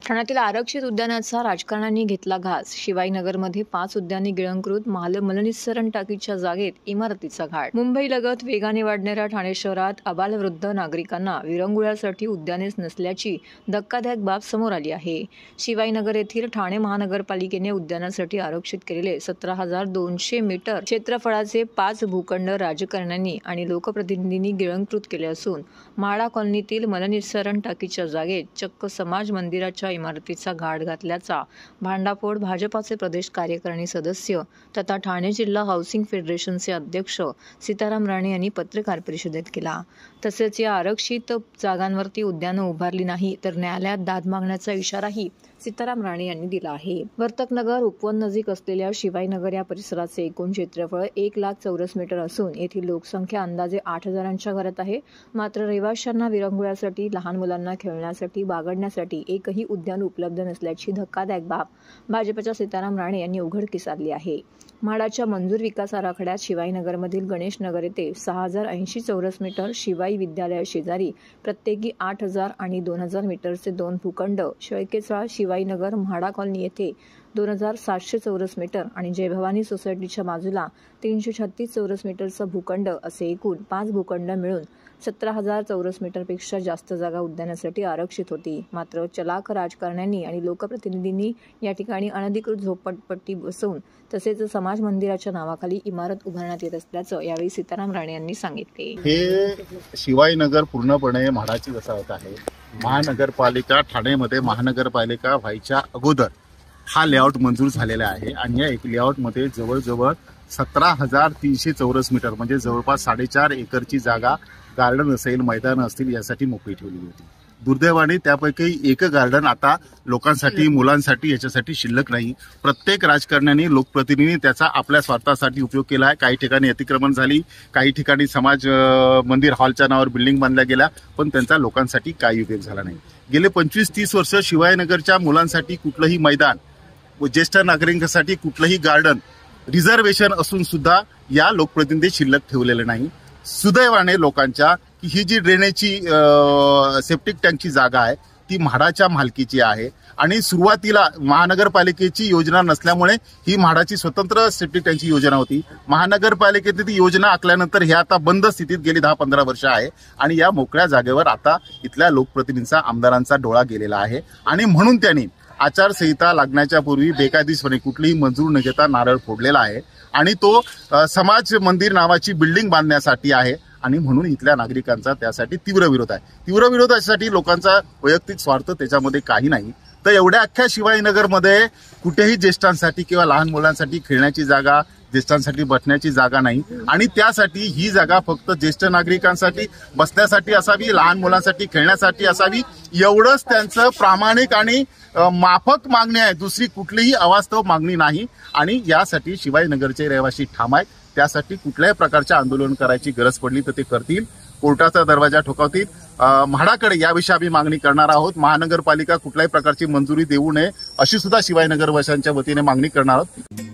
ठाण्यातील आरक्षित उद्यानाचा राजकारण्यांनी घेतला घास। शिवाजीनगरमध्ये 5 उद्याने गिळंकृत, मलनिस्सरण टाकीच्या जागेत इमारतीचा घाट। मुंबई लगत वेगाने वाढणाऱ्या ठाणे शहरात आबालवृद्ध नागरिकांना विरंगुळ्यासाठी उद्यानेच नसल्याची धक्कादायक बाब समोर आली आहे। शिवाजीनगर येथील ठाणे महानगरपालिकेने उद्यानासाठी आरक्षित केलेले 17,200 मीटर क्षेत्रफळाचे 5 भूखंड राजकारण्यांनी आणि लोकप्रतिनिधींनी गिळंकृत केले असून म्हाडा कॉलनीतील मलनिस्सरण टाकीच्या जागेत चक्क समाज मंदिराच्या इमारतीचा घाट घातल्याचा भांडाफोड भाजपाचे प्रदेश कार्यकारिणी सदस्य तथा ठाणे जिल्हा हाऊसिंग फेडरेशनचे अध्यक्ष सीताराम राणे यांनी पत्रकार परिषदेत केला। तसेच या आरक्षित जागांवरती उद्यानं उभारली नाही तर न्यायालयात दाद मागण्याचा इशाराही सीताराम राणे यांनी दिला आहे। वर्तकनगर उपवन नजीक असलेल्या शिवाजीनगर या परिसराचे एकूण क्षेत्रफळ 1 लाख चौरस मीटर असून येथील लोकसंख्या अंदाजे 8,000च्या घरात आहे। मात्र रहिवाशांना विरंगुळ्यासाठी, लहान मुलांना खेळण्यासाठी, बागडण्यासाठी एकही उद्यान उपलब्ध नसल्याची धक्कादायक बाब भाजपच्या सीताराम राणे यांनी उघडकीस आणली आहे। म्हाडाच्या मंजूर विकास आराखड्यात शिवाजीनगरमधील गणेश नगर येथे 6,080 चौरस मीटर, शिवाई विद्यालया शेजारी प्रत्येकी 8,000 आणि 2,000 मीटरचे 2 भूखंड, शेळकेचाळ शिवाजीनगर म्हाडा कॉलनी येथे 2,700 चौरस मीटर आणि जय भवानी सोसायटीच्या बाजूला 336 चौरस मीटरचा भूखंड असे एकूण 5 भूखंड मिळून 17,000 चौरस मीटरपेक्षा जास्त जागा उद्यानासाठी आरक्षित होती। मात्र चलाख राजकारण्यांनी आणि लोकप्रतिनिधींनी या ठिकाणी अनधिकृत झोपडपट्टी बसवून तसेच समाज मंदिराच्या नावाखाली इमारत उभारण्यात येत असल्याचं यावेळी सीताराम राणे यांनी सांगितले। हे शिवाजीनगर पूर्णपणे म्हाडाची वसाहत आहे। महानगरपालिका ठाणेमध्ये महानगरपालिका व्हायच्या अगोदर हा लेआउट मंजूर झालेला आहे आणि या लेआउटमध्ये जवळजवळ 17,300 चौरस मीटर म्हणजे जवळपास 4.5 एकरची जागा गार्डन असेल, मैदान असतील यासाठी मोकळी ठेवली होती। दुर्दैवाने त्यापैकी एक गार्डन आता लोकांसाठी, मुलांसाठी याच्यासाठी शिल्लक नाही। प्रत्येक राजकारण्यांनी, लोकप्रतिनिधींनी त्याचा आपल्या स्वार्थासाठी उपयोग केला आहे। काही ठिकाणी अतिक्रमण झाली, काही ठिकाणी समाज मंदिर हॉलच्या नावावर बिल्डिंग बांधल्या गेल्या, पण त्यांचा लोकांसाठी काही उपयोग झाला नाही। गेले 25-30 वर्ष शिवाजीनगरच्या मुलांसाठी कुठलंही मैदान, ज्येष्ठ नागरिकांसाठी कुठलंही गार्डन, रिझर्वेशन असून सुद्धा या लोकप्रतिनिधी शिल्लक ठेवलेले नाही। सुदैवाने लोकांच्या की ही जी ड्रेनेजची सेप्टिक टँकची जागा आहे ती म्हाडाच्या मालकीची आहे आणि सुरुवातीला महानगरपालिकेची योजना नसल्यामुळे ही म्हाडाची स्वतंत्र सेप्टिक टँकची योजना होती। महानगरपालिकेने ती योजना आखल्यानंतर हे आता बंद स्थितीत गेली 10-15 वर्ष आहे आणि या मोकळ्या जागेवर आता इथल्या लोकप्रतिनिधींचा, आमदारांचा डोळा गेलेला आहे आणि म्हणून त्यांनी आचारसंहिता लागण्याच्या पूर्वी बेकायदेशीरपणे कुठलीही मंजूर न घेता नारळ फोडलेला आहे आणि तो समाज मंदिर नावाची बिल्डिंग बांधण्यासाठी आहे आणि म्हणून इथल्या नागरिकांचा त्यासाठी तीव्र विरोध आहे। तीव्र विरोधासाठी लोकांचा वैयक्तिक स्वार्थ त्याच्यामध्ये काही नाही। तर एवढ्या अख्ख्या शिवाजीनगरमध्ये कुठेही ज्येष्ठांसाठी किंवा लहान मुलांसाठी खेळण्याची जागा, ज्येष्ठांसाठी बसण्याची जागा नाही आणि त्यासाठी ही जागा फक्त ज्येष्ठ नागरिकांसाठी बसण्यासाठी असावी, लहान मुलांसाठी खेळण्यासाठी असावी, एवढंच त्यांचं प्रामाणिक आणि माफक मागणी आहे। दुसरी कुठलीही अवास्तव मागणी नाही आणि यासाठी शिवाजीनगरचे रहिवासी ठाम आहेत। त्यासाठी कुठल्याही प्रकारचे आंदोलन करायची गरज पडली तर ते करतील, कोर्टाचा दरवाजा ठोकावतील। म्हाडाकडे याविषयी आम्ही मागणी करणार आहोत। महानगरपालिका कुठल्याही प्रकारची मंजुरी देऊ नये अशी सुद्धा शिवाजीनगर वासियांच्या वतीने मागणी करणार आहोत।